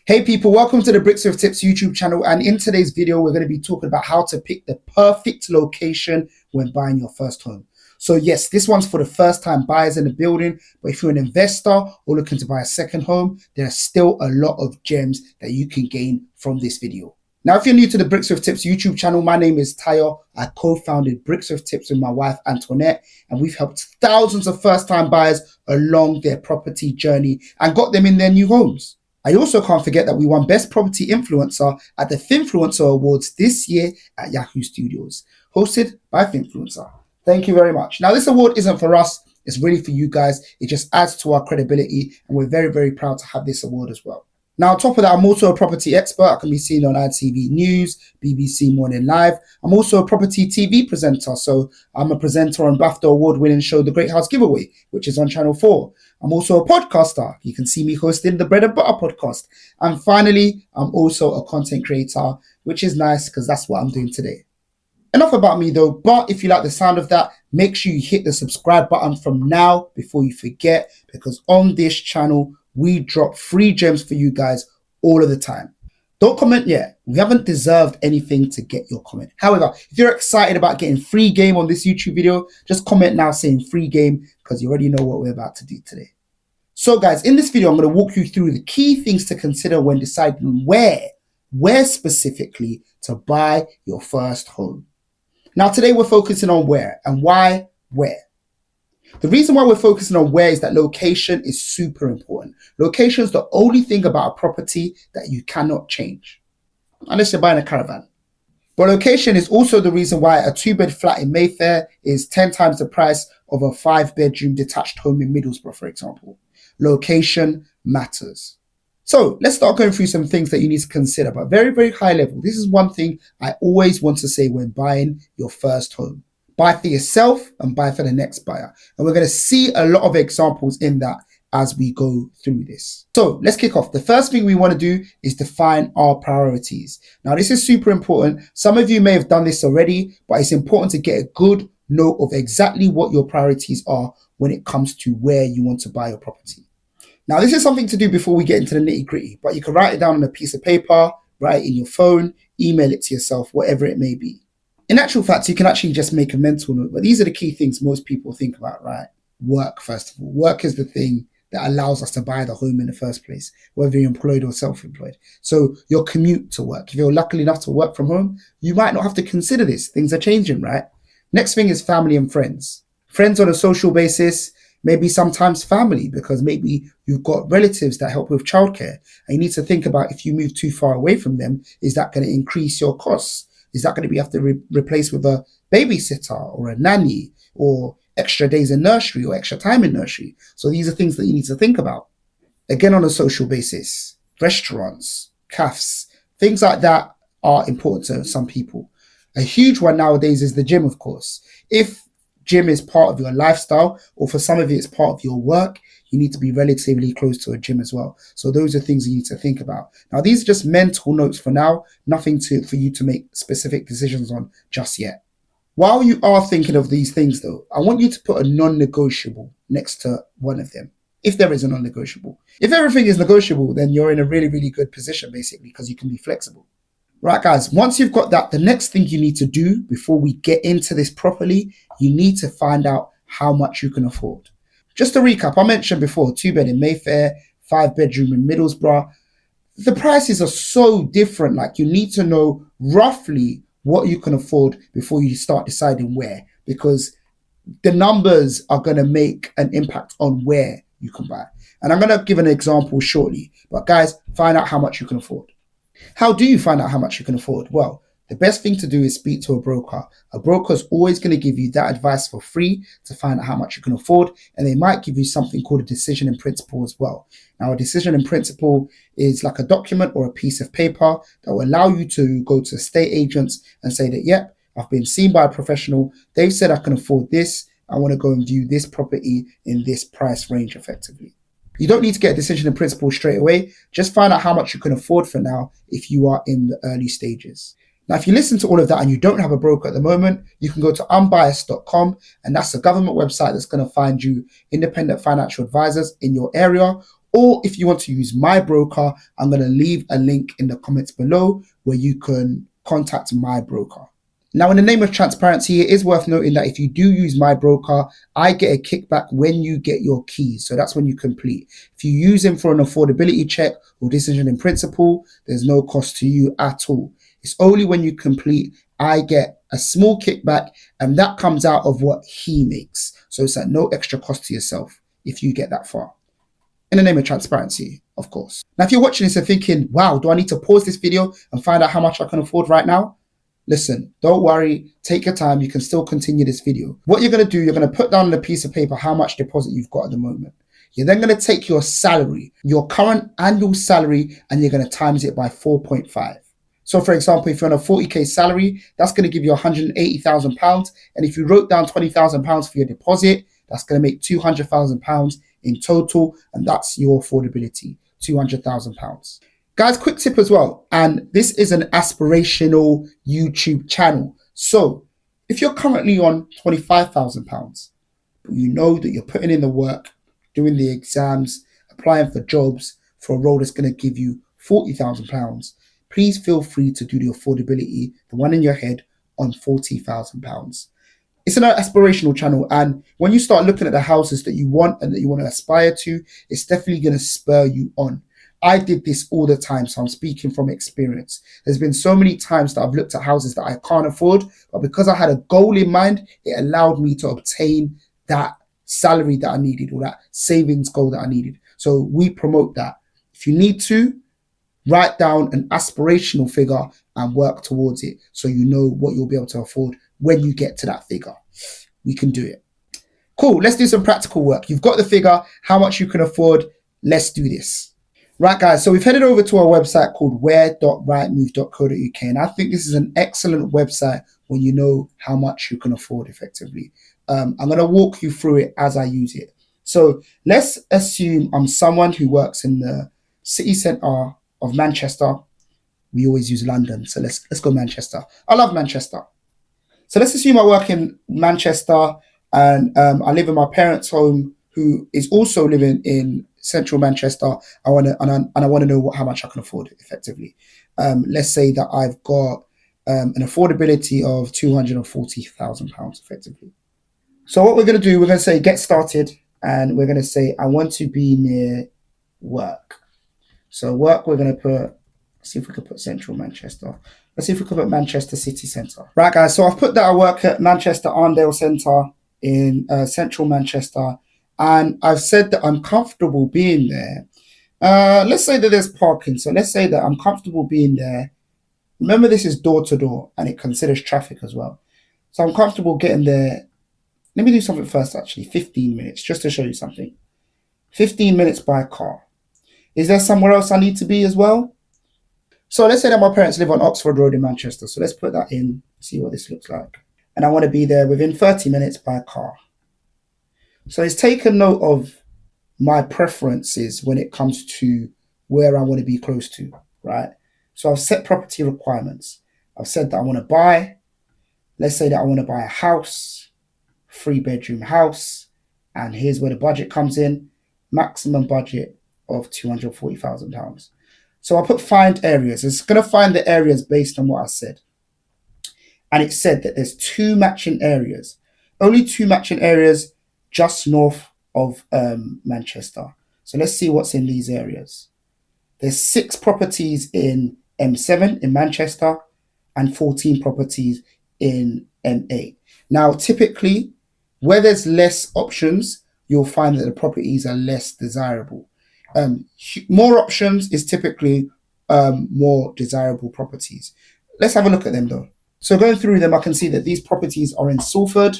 Hey people, welcome to the BrickzWithTipz YouTube channel, and in today's video we're going to be talking about how to pick the perfect location when buying your first home. So yes, this one's for the first time buyers in the building, but if you're an investor or looking to buy a second home, there are still a lot of gems that you can gain from this video. Now, if you're new to the BrickzWithTipz YouTube channel, my name is Tayo. I co-founded BrickzWithTipz with my wife Antoinette, and we've helped thousands of first-time buyers along their property journey and got them in their new homes. I also can't forget that we won Best Property Influencer at the Finfluencer Awards this year at Yahoo Studios, hosted by Finfluencer. Thank you very much. Now, this award isn't for us, it's really for you guys. It just adds to our credibility, and we're very, very proud to have this award as well. Now, on top of that, I'm also a property expert. I can be seen on ITV News, BBC Morning Live. I'm also a property TV presenter. So I'm a presenter on BAFTA award-winning show The Great House Giveaway, which is on Channel 4. I'm also a podcaster. You can see me hosting the Bread and Butter podcast. And finally, I'm also a content creator, which is nice because that's what I'm doing today. Enough about me though, but if you like the sound of that, make sure you hit the subscribe button from now before you forget, because on this channel, we drop free gems for you guys all of the time. Don't comment yet. We haven't deserved anything to get your comment. However, if you're excited about getting free game on this YouTube video, just comment now saying free game, because you already know what we're about to do today. So guys, in this video, I'm going to walk you through the key things to consider when deciding where specifically to buy your first home. Now, today we're focusing on where, and why where. The reason why we're focusing on where is that location is super important. Location is the only thing about a property that you cannot change, unless you're buying a caravan. But location is also the reason why a 2-bed flat in Mayfair is 10 times the price of a 5-bedroom detached home in Middlesbrough, for example. Location matters. So let's start going through some things that you need to consider, but very, very high level. This is one thing I always want to say when buying your first home. Buy for yourself and buy for the next buyer. And we're going to see a lot of examples in that as we go through this. So let's kick off. The first thing we want to do is define our priorities. Now, this is super important. Some of you may have done this already, but it's important to get a good note of exactly what your priorities are when it comes to where you want to buy your property. Now, this is something to do before we get into the nitty-gritty, but you can write it down on a piece of paper, write it in your phone, email it to yourself, whatever it may be. In actual fact, you can actually just make a mental note, but these are the key things most people think about, right? Work, first of all. Work is the thing that allows us to buy the home in the first place, whether you're employed or self-employed. So your commute to work. If you're lucky enough to work from home, you might not have to consider this. Things are changing, right? Next thing is family and friends. Friends on a social basis, maybe sometimes family, because maybe you've got relatives that help with childcare. And you need to think about, if you move too far away from them, is that going to increase your costs? Is that going to be have to replace with a babysitter or a nanny or extra days in nursery or extra time in nursery? So these are things that you need to think about. Again, on a social basis, restaurants, cafes, things like that are important to some people. A huge one nowadays is the gym, of course. If gym is part of your lifestyle, or for some of it, it's part of your work, you need to be relatively close to a gym as well. So those are things you need to think about. Now, these are just mental notes for now, nothing for you to make specific decisions on just yet. While you are thinking of these things though, I want you to put a non-negotiable next to one of them, if there is a non-negotiable. If everything is negotiable, then you're in a really, really good position, basically, because you can be flexible. Right, guys, once you've got that, the next thing you need to do before we get into this properly, you need to find out how much you can afford. Just to recap, I mentioned before, 2-bed in Mayfair, 5-bedroom in Middlesbrough. The prices are so different. Like, you need to know roughly what you can afford before you start deciding where, because the numbers are going to make an impact on where you can buy. And I'm going to give an example shortly, but guys, find out how much you can afford. How do you find out how much you can afford? Well, the best thing to do is speak to a broker. A broker is always going to give you that advice for free to find out how much you can afford. And they might give you something called a decision in principle as well. Now, a decision in principle is like a document or a piece of paper that will allow you to go to estate agents and say that, yep, I've been seen by a professional. They've said I can afford this. I want to go and view this property in this price range effectively. You don't need to get a decision in principle straight away. Just find out how much you can afford for now if you are in the early stages. Now, if you listen to all of that and you don't have a broker at the moment, you can go to unbiased.com, and that's a government website that's going to find you independent financial advisors in your area. Or if you want to use my broker, I'm going to leave a link in the comments below where you can contact my broker. Now, in the name of transparency, it is worth noting that if you do use my broker, I get a kickback when you get your keys. So that's when you complete. If you use them for an affordability check or decision in principle, there's no cost to you at all. It's only when you complete, I get a small kickback, and that comes out of what he makes. So it's at no extra cost to yourself if you get that far. In the name of transparency, of course. Now, if you're watching this and thinking, wow, do I need to pause this video and find out how much I can afford right now? Listen, don't worry, take your time, you can still continue this video. What you're going to do, you're going to put down on a piece of paper how much deposit you've got at the moment. You're then going to take your salary, your current annual salary, and you're going to times it by 4.5. So for example, if you're on a 40k salary, that's going to give you £180,000. And if you wrote down £20,000 for your deposit, that's going to make £200,000 in total. And that's your affordability, £200,000. Guys, quick tip as well, and this is an aspirational YouTube channel. So if you're currently on £25,000, but you know that you're putting in the work, doing the exams, applying for jobs for a role that's going to give you £40,000, please feel free to do the affordability, the one in your head, on £40,000. It's an aspirational channel, and when you start looking at the houses that you want and that you want to aspire to, it's definitely going to spur you on. I did this all the time, so I'm speaking from experience. There's been so many times that I've looked at houses that I can't afford, but because I had a goal in mind, it allowed me to obtain that salary that I needed, or that savings goal that I needed. So we promote that. If you need to, write down an aspirational figure and work towards it so you know what you'll be able to afford when you get to that figure. We can do it. Cool, let's do some practical work. You've got the figure, how much you can afford. Let's do this. Right, guys, so we've headed over to our website called where.rightmove.co.uk, and I think this is an excellent website when you know how much you can afford effectively. I'm going to walk you through it as I use it. So let's assume I'm someone who works in the city centre of Manchester. We always use London, so let's go Manchester. I love Manchester. So let's assume I work in Manchester, and I live in my parents' home, who is also living in central Manchester. I want to know how much I can afford effectively. Let's say that I've got an affordability of £240,000 effectively. So what we're going to do, we're going to say get started, and we're going to say I want to be near work. So work, we're going to put, let's see if we could put central Manchester. Let's see if we could put Manchester city centre. Right, guys, so I've put that I work at Manchester Arndale Centre in central Manchester, and I've said that I'm comfortable being there. Let's say that there's parking. So let's say that I'm comfortable being there. Remember, this is door to door, and it considers traffic as well. So I'm comfortable getting there. Let me do something first, actually. 15 minutes, just to show you something. 15 minutes by car. Is there somewhere else I need to be as well? So let's say that my parents live on Oxford Road in Manchester. So let's put that in, see what this looks like. And I want to be there within 30 minutes by car. So it's taken note of my preferences when it comes to where I want to be close to, right? So I've set property requirements. I've said that I want to buy. Let's say that I want to buy a house, 3-bedroom house. And here's where the budget comes in. Maximum budget of £240,000. So I put find areas. It's going to find the areas based on what I said. And it said that there's 2 matching areas. Only 2 matching areas just north of Manchester. So let's see what's in these areas. There's 6 properties in M7 in Manchester and 14 properties in M8. Now, typically, where there's less options, you'll find that the properties are less desirable. More options is typically more desirable properties. Let's have a look at them though. So going through them, I can see that these properties are in Salford.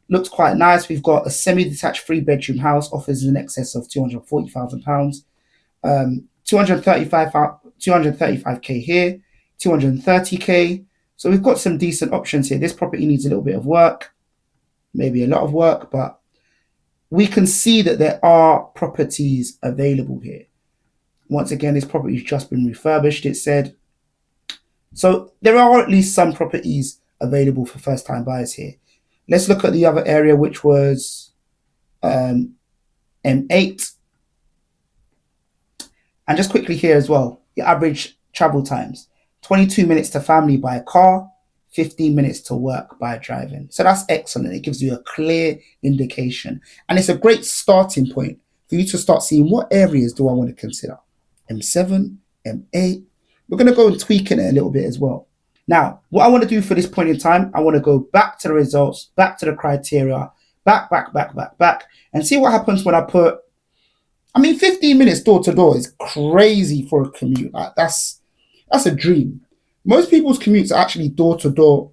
Looks quite nice. We've got a semi-detached 3-bedroom house, offers in excess of £240,000. 235k here, 230k. So we've got some decent options here. This property needs a little bit of work, maybe a lot of work, but we can see that there are properties available here. Once again, this property has just been refurbished, it said. So there are at least some properties available for first-time buyers here. Let's look at the other area, which was M8. And just quickly here as well, your average travel times, 22 minutes to family by car, 15 minutes to work by driving. So that's excellent. It gives you a clear indication. And it's a great starting point for you to start seeing what areas do I want to consider. M7, M8. We're going to go and tweak it a little bit as well. Now, what I want to do for this point in time, I want to go back to the results, back to the criteria, back, and see what happens when I put, 15 minutes door to door is crazy for a commute. Like that's a dream. Most people's commutes are actually door to door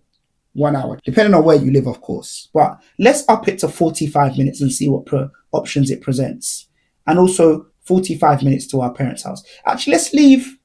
1 hour, depending on where you live, of course. But let's up it to 45 minutes and see what options it presents. And also 45 minutes to our parents' house. Actually, let's leave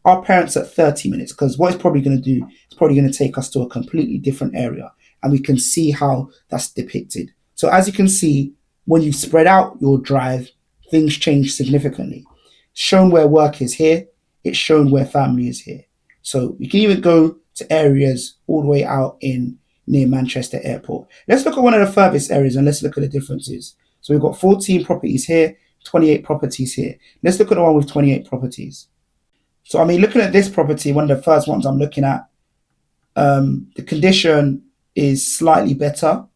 our parents at 30 minutes, because what it's probably going to do, it's probably going to take us to a completely different area. And we can see how that's depicted. So as you can see, when you spread out your drive, things change significantly. It's shown where work is here. It's shown where family is here. So we can even go to areas all the way out in near Manchester Airport. Let's look at one of the furthest areas and let's look at the differences. So we've got 14 properties here, 28 properties here. Let's look at the one with 28 properties. So, looking at this property, one of the first ones I'm looking at, the condition is slightly better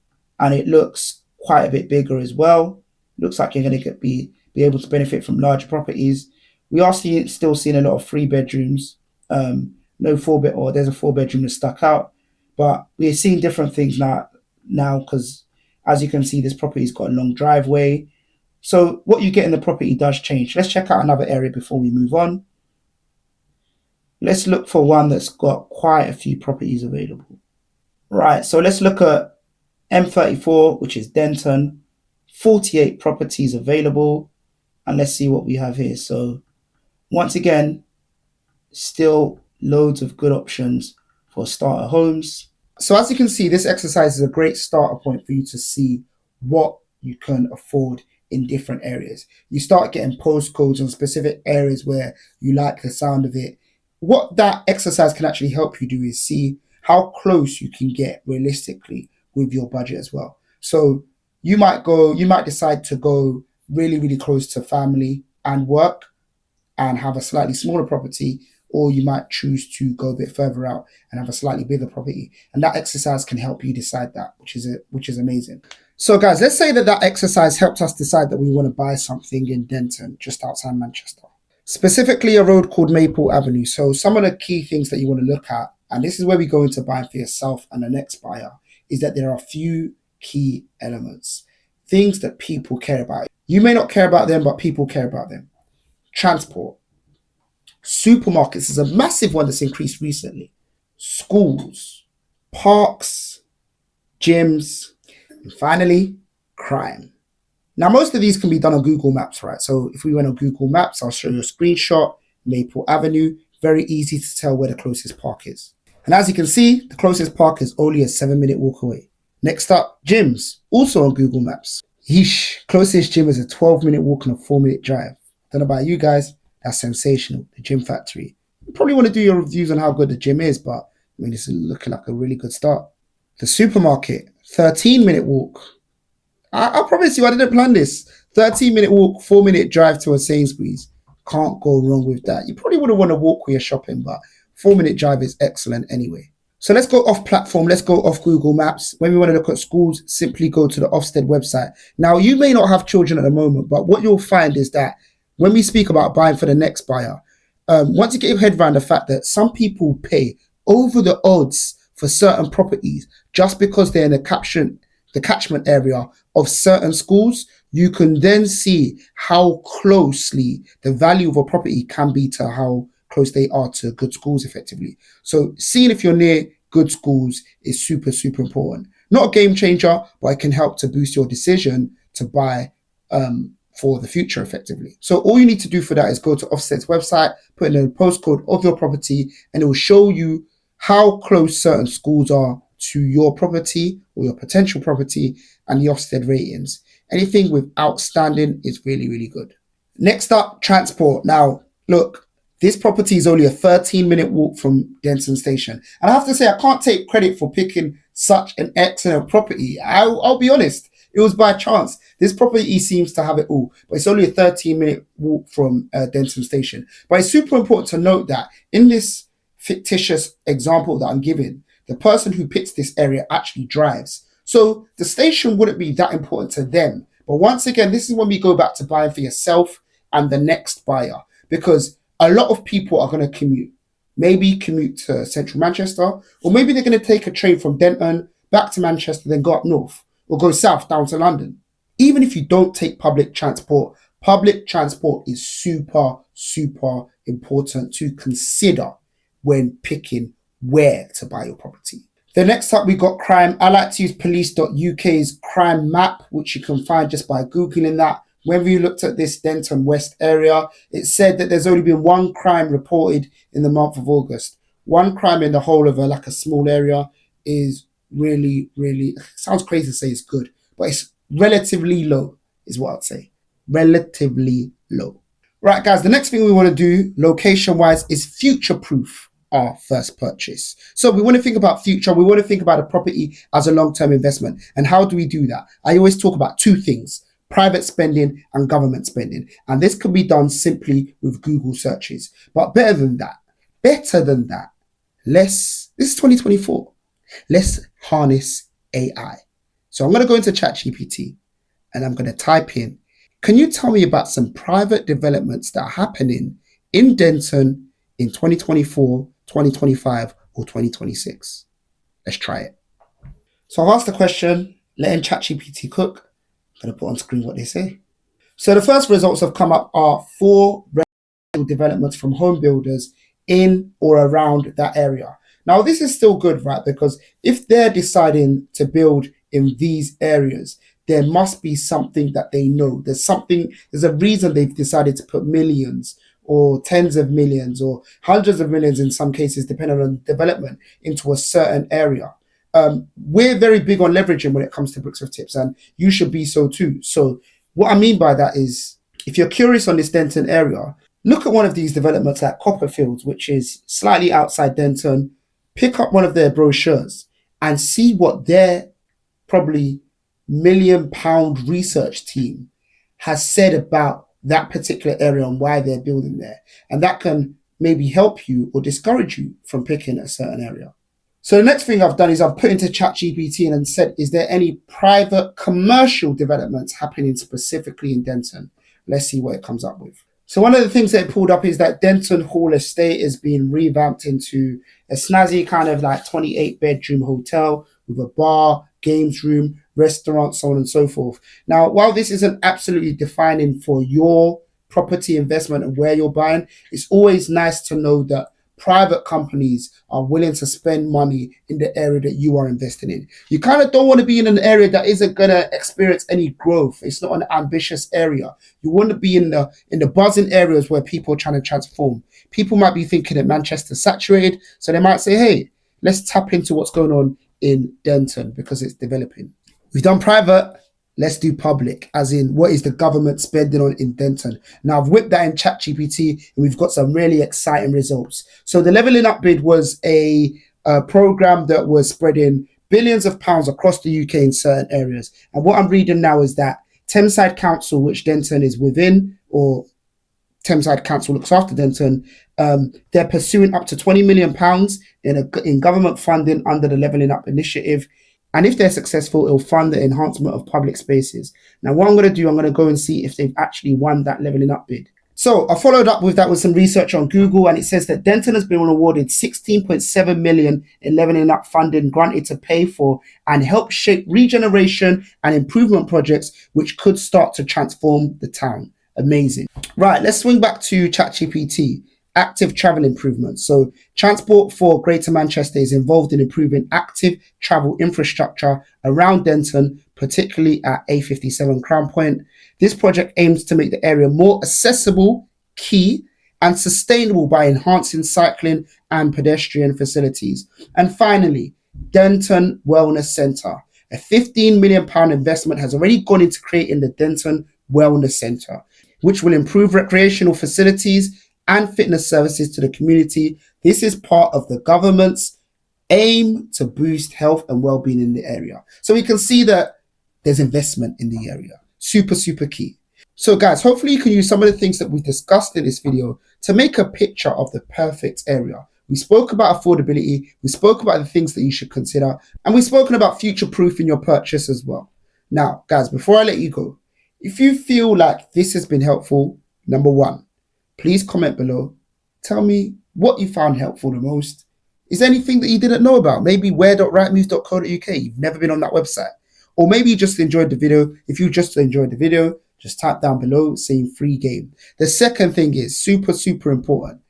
and it looks quite a bit bigger as well. Looks like you're going to be able to benefit from larger properties. We are still seeing a lot of 3 bedrooms. No 4-bed, or there's a 4-bedroom that's stuck out. But we're seeing different things now because, as you can see, this property's got a long driveway. So what you get in the property does change. Let's check out another area before we move on. Let's look for one that's got quite a few properties available. Right, so let's look at M34, which is Denton. 48 properties available. And let's see what we have here. So once again, still loads of good options for starter homes. So as you can see, this exercise is a great starter point for you to see what you can afford in different areas. You start getting postcodes on specific areas where you like the sound of it. What that exercise can actually help you do is see how close you can get realistically with your budget as well. So you might decide to go really, really close to family and work and have a slightly smaller property, or you might choose to go a bit further out and have a slightly bigger property. And that exercise can help you decide that, which is amazing. So guys, let's say that exercise helped us decide that we want to buy something in Denton, just outside Manchester. Specifically a road called Maple Avenue. So some of the key things that you want to look at, and this is where we go into buying for yourself and the next buyer, is that there are a few key elements, things that people care about. You may not care about them, but people care about them. Transport. Supermarkets is a massive one that's increased recently. Schools, parks, gyms, and finally, crime. Now, most of these can be done on Google Maps, right? So if we went on Google Maps, I'll show you a screenshot, Maple Avenue, very easy to tell where the closest park is. And as you can see, the closest park is only a 7-minute walk away. Next up, gyms, also on Google Maps. Yeesh, closest gym is a 12-minute walk and a 4-minute drive. Don't know about you guys, that's sensational, the Gym Factory. You probably want to do your reviews on how good the gym is, but this is looking like a really good start. The supermarket, 13-minute walk. I promise you, I didn't plan this. 13-minute walk, 4-minute drive to a Sainsbury's. Can't go wrong with that. You probably wouldn't want to walk where you're shopping, but 4-minute drive is excellent anyway. So let's go off platform. Let's go off Google Maps. When we want to look at schools, simply go to the Ofsted website. Now, you may not have children at the moment, but what you'll find is that when we speak about buying for the next buyer, once you get your head around the fact that some people pay over the odds for certain properties just because they're in the catchment area of certain schools, you can then see how closely the value of a property can be to how close they are to good schools effectively. So seeing if you're near good schools is super, super important. Not a game changer, but it can help to boost your decision to buy for the future effectively. So all you need to do for that is go to Ofsted's website, put in the postcode of your property, and it will show you how close certain schools are to your property or your potential property and the Ofsted ratings. Anything with outstanding is really, really good. Next up, transport. Now, look, this property is only a 13-minute walk from Denton Station. And I have to say, I can't take credit for picking such an excellent property. I'll be honest. It was by chance. This property seems to have it all, but it's only a 13-minute walk from Denton Station. But it's super important to note that in this fictitious example that I'm giving, the person who picks this area actually drives. So the station wouldn't be that important to them. But once again, this is when we go back to buying for yourself and the next buyer, because a lot of people are going to commute. Maybe commute to central Manchester, or maybe they're going to take a train from Denton back to Manchester, then go up north, or go south down to London. Even if you don't take public transport is super, super important to consider when picking where to buy your property. The next up, we got crime. I like to use police.uk's crime map, which you can find just by Googling that. When we looked at this Denton West area, it said that there's only been one crime reported in the month of August. One crime in the whole of a small area is really, really, sounds crazy to say it's good, but it's relatively low is what I'd say. Relatively low. Right, guys, the next thing we want to do location-wise is future-proof our first purchase. So we want to think about future. We want to think about a property as a long-term investment. And how do we do that? I always talk about two things: private spending and government spending. And this can be done simply with Google searches. But better than that, this is 2024. Let's harness AI. So I'm going to go into ChatGPT and I'm going to type in, can you tell me about some private developments that are happening in Denton in 2024, 2025, or 2026? Let's try it. So I've asked the question, letting ChatGPT cook. I'm going to put on screen what they say. So the first results have come up are 4 residential developments from home builders in or around that area. Now, this is still good, right? Because if they're deciding to build in these areas, there must be something that they know. There's a reason they've decided to put millions or tens of millions or hundreds of millions in some cases, depending on development, into a certain area. We're very big on leveraging when it comes to BrickzWithTipz, and you should be so too. So what I mean by that is, if you're curious on this Denton area, look at one of these developments like Copperfields, which is slightly outside Denton. Pick up one of their brochures and see what their probably £1 million research team has said about that particular area and why they're building there. And that can maybe help you or discourage you from picking a certain area. So the next thing I've done is I've put into ChatGPT and said, is there any private commercial developments happening specifically in Denton? Let's see what it comes up with. So one of the things that it pulled up is that Denton Hall Estate is being revamped into a snazzy kind of 28-bedroom hotel with a bar, games room, restaurant, so on and so forth. Now, while this isn't absolutely defining for your property investment and where you're buying, it's always nice to know that private companies are willing to spend money in the area that you are investing in. You kind of don't want to be in an area that isn't going to experience any growth. It's not an ambitious area. You want to be in the buzzing areas where people are trying to transform. People might be thinking that Manchester's saturated, so they might say, hey, let's tap into what's going on in Denton because it's developing. We've done private. Let's do public, as in what is the government spending on in Denton. Now, I've whipped that in ChatGPT and we've got some really exciting results. So the Levelling Up bid was a program that was spreading billions of pounds across the UK in certain areas. And what I'm reading now is that Thameside Council, which Denton is within, or Thameside Council looks after Denton, they're pursuing up to £20 million in government funding under the Levelling Up initiative. And if they're successful, it'll fund the enhancement of public spaces. Now, what I'm going to do, I'm going to go and see if they've actually won that Levelling Up bid. So I followed up with that with some research on Google, and it says that Denton has been awarded 16.7 million in Levelling Up funding granted to pay for and help shape regeneration and improvement projects, which could start to transform the town. Amazing. Right, let's swing back to ChatGPT. Active travel improvements. So Transport for Greater Manchester is involved in improving active travel infrastructure around Denton, particularly at A57 Crown Point. This project aims to make the area more accessible, key, and sustainable by enhancing cycling and pedestrian facilities. And finally, Denton Wellness Centre. A £15 million investment has already gone into creating the Denton Wellness Centre, which will improve recreational facilities and fitness services to the community. This is part of the government's aim to boost health and well-being in the area. So we can see that there's investment in the area. Super, super key. So guys, hopefully you can use some of the things that we've discussed in this video to make a picture of the perfect area. We spoke about affordability, we spoke about the things that you should consider, and we've spoken about future-proofing your purchase as well. Now, guys, before I let you go, if you feel like this has been helpful, number one, please comment below. Tell me what you found helpful the most. Is there anything that you didn't know about? Maybe where.rightmove.co.uk, you've never been on that website. Or maybe you just enjoyed the video. If you just enjoyed the video, just type down below saying free game. The second thing is super, super important.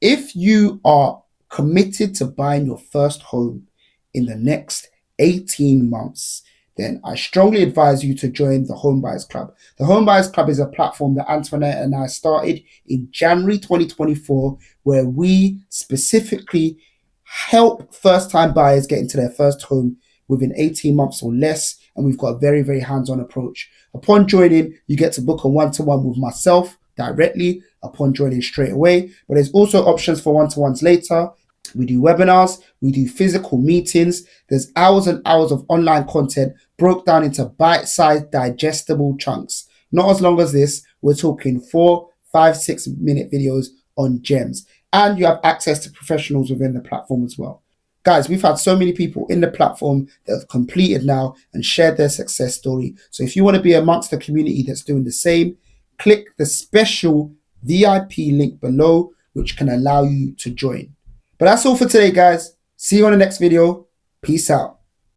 If you are committed to buying your first home in the next 18 months, then I strongly advise you to join the Home Buyers Club. The Home Buyers Club is a platform that Antoinette and I started in January 2024, where we specifically help first-time buyers get into their first home within 18 months or less. And we've got a very, very hands-on approach. Upon joining, you get to book a one-to-one with myself directly upon joining straight away. But there's also options for one-to-ones later. We do webinars, we do physical meetings. There's hours and hours of online content broke down into bite-sized digestible chunks. Not as long as this, we're talking 4, 5, 6 minute videos on gems. And you have access to professionals within the platform as well. Guys, we've had so many people in the platform that have completed now and shared their success story. So if you want to be amongst the community that's doing the same, click the special VIP link below, which can allow you to join. But that's all for today, guys. See you on the next video. Peace out.